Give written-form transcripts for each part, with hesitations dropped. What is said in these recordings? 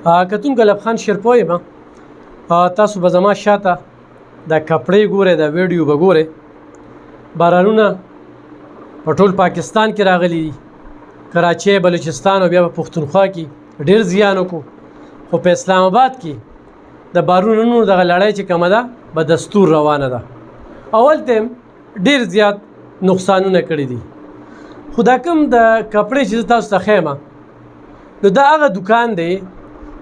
کتونکو ایلب خان شیرپو یم. تاسو به زما شاته دا کپړې ګورئ، دا ویډیو به ګورئ. بارانونه په ټول پاکستان کې راغلي دي، کراچۍ، بلوچستان او بیا په پښتونخوا کې ډېر زیان وکړو. خو په اسلام آباد کې د بارانونو دغه لړۍ چې کومه ده به دستور روانه ده. اول ټیم ډېر زیات نقصانونه کړي دي. خو دا کوم د کپړې چې زه تاسو ته ښیم، نو دا هغه دکان دی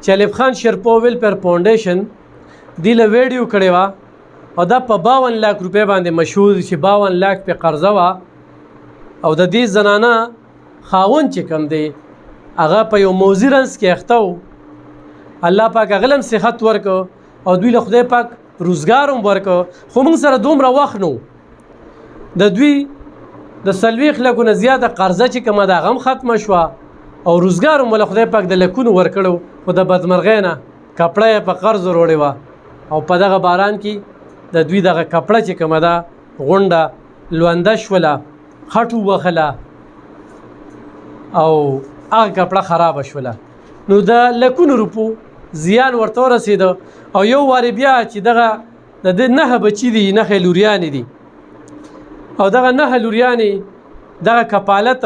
چې ایلب خان شیرپو ویلفیر فاونډیشن دې له ویډیو کړې وه او دا په 52 لاک روپۍ باندې مشهور چې 52 لاک پې قرضه وه. او د دې زنانه خاوند چې کوم دی هغه په یو موضوع رنځ کې اخته و. الله پاک هغه هم صحت ورکړو او دوی له خدای پاک روزګار هم ورکړو. خو موږ سره دومره وخت نو د دوی د 40 لکو نه زیاته قرضه چې کومه ده هغه هم ختمه شوه او روزګار هم له خدای پاک د لکونو ورکړو. خو د بدمرغۍ نه کپړه یې په قرض وروړې وه او په دغه باران کې د دوی دغه کپړه چې کومه ده غونډه لونده شوله، خټ ووهله او هغه کپړه خرابه شوله. نو د لکونو روپو زیان ورته ورسېده. او یو وارې بیا چې دغه د ده 9 بچي دي، 9 لوریانې دي او دغه 9 لوریانې دغه کفالت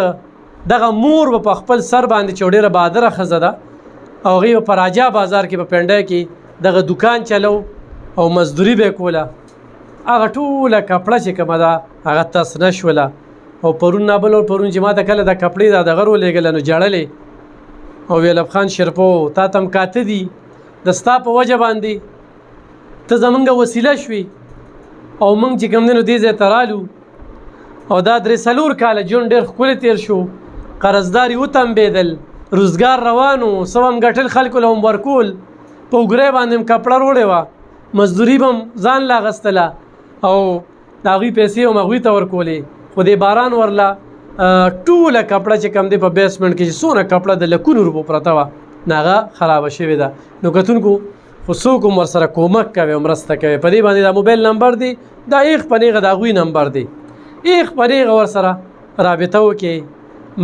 دغه مور به په خپل سر باندې چې ډېره بهادره ښځه ده او هغې به په راجا بازار کې په پنډۍ کې دغه دکان چلو او مزدوري به یې کوله. هغه ټوله کپړه چې کومه ده هغه تسنه شوله. او پرون نابل او پرون چې ما ته کله د کپړې دا دغه ورولېږله نو ژړلې او ایلب خان شیرپو تا ته هم کاته دي د ستا په وجه باندې ته زمونږ وسیله شوې او موږ چې کوم دی نو دې ځای ته رالو او دا 3-4 کاله ژوند ډېر ښکلی تېر شو. قرضداري وتمبېدل، روزګار روان و، څه هم ګټل خلکو له هم ورکول، په اوګرۍ باندې هم کپړه روړې وه، مزدوري به هم ځان له اخیستله او د هغوی پیسې هم هغوی ته ورکولې. خو دې باران ورله ټوله کپړه چې کوم دی په بیسمنټ کې چې څونه کپړه د لکونو روپو پرته وه نو هغه خرابه شوې ده. نو کتونکو خو څوک هم ورسره کومک کوي او مرسته کوي. په دې باندې دا موبایل نمبر دی، دا ایغ په نیغه د هغوی نمبر دی، ایغ په نیغه ورسره رابطه وکړئ،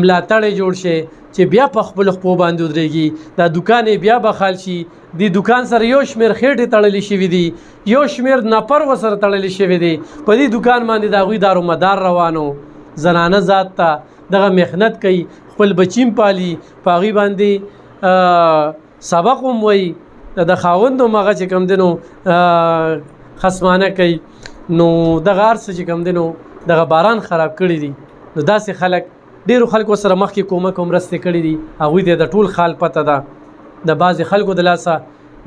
ملاتړ یې جوړ شي چې بیا په خپلو خپو باندې ودرېږي، دا دوکان یې بیا بخال شي. دې دوکان سره یو شمېر خېټې تړلې شوي دي، یو شمېر نفر ورسره تړلې شوي دي. په دې دوکان باندې د هغوی دارومدار روانو، زنانه ذات ته دغه محنت کوي، خپل بچي هم پالي، په هغوی باندې سبق هم وایي، د خاوند هم هغه چې کوم دی نو خصمانه کوي. نو دغه هر څه چې کوم دی نو دغه باران خراب کړي دي. نو داسې خلک ډېرو خلکو سره مخکې کومک او مرستې کړي دي، هغوی ته د ټول خال پته ده. د بعضې خلکو د لاسه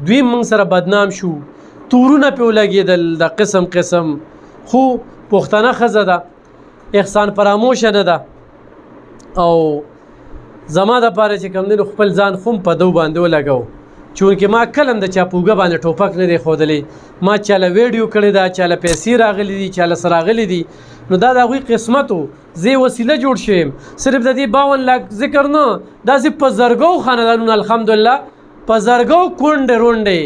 دوی موږ سره بدنام شو، تورونه پې ولګېدل د قسم قسم. خو پښتنه ښځه ده، احسان فراموشه نه ده او زما دپاره چې کوم دی نو خپل ځان خو په دو باندې ولګو. چونکې ما کله هم د چا په اوږه باندې ټوپک نه دی ښودلی. ما چاله ویډیو کړې ده، چاله پیسې راغلي دي، چاله څه راغلي دي. نو دا د هغوی قسمت و، زه وسیله جوړ شویم. صرف د دې 52 لاک ذکر نه، داسې په زرګو خاندانونه الحمدلله په زرګو کونډې رونډې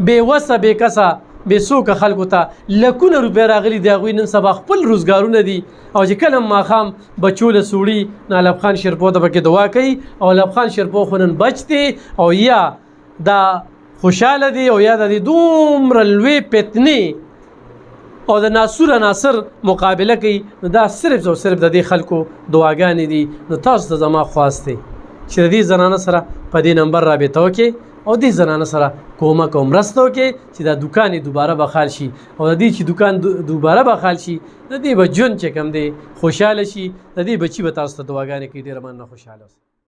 بې وسه بې کسه بې څوکه خلکو ته لکونه روپۍ راغلي دي. هغوی نن سبا خپل روزګارونه دي او چې کله هم ماښام بچو له سوړي نو ایلب خان شیرپو ته پکې دعا کوي او ایلب خان شیرپو خو نن بچ دی او یا دا خوشحاله دي او یا د دې دومره لوی فتنې او د ناصور عناصر مقابله کوي. نو دا صرف او صرف د دې خلکو دعاګانې دي. نو تاسو ته زما خواست دی چې د دې زنانه سره په دې نمبر رابطه وکړئ او دې زنانه سره کومک او مرسته وکړئ چې دا دوکان یې دوباره بخال شي او د دې چې دوکان دوباره بخال شي د دې به ژوند چې کوم دی خوشحاله شي. د دې بچي به تاسو ته دعاګانې کوي. ډېره مننه، خوشحاله اوسئ.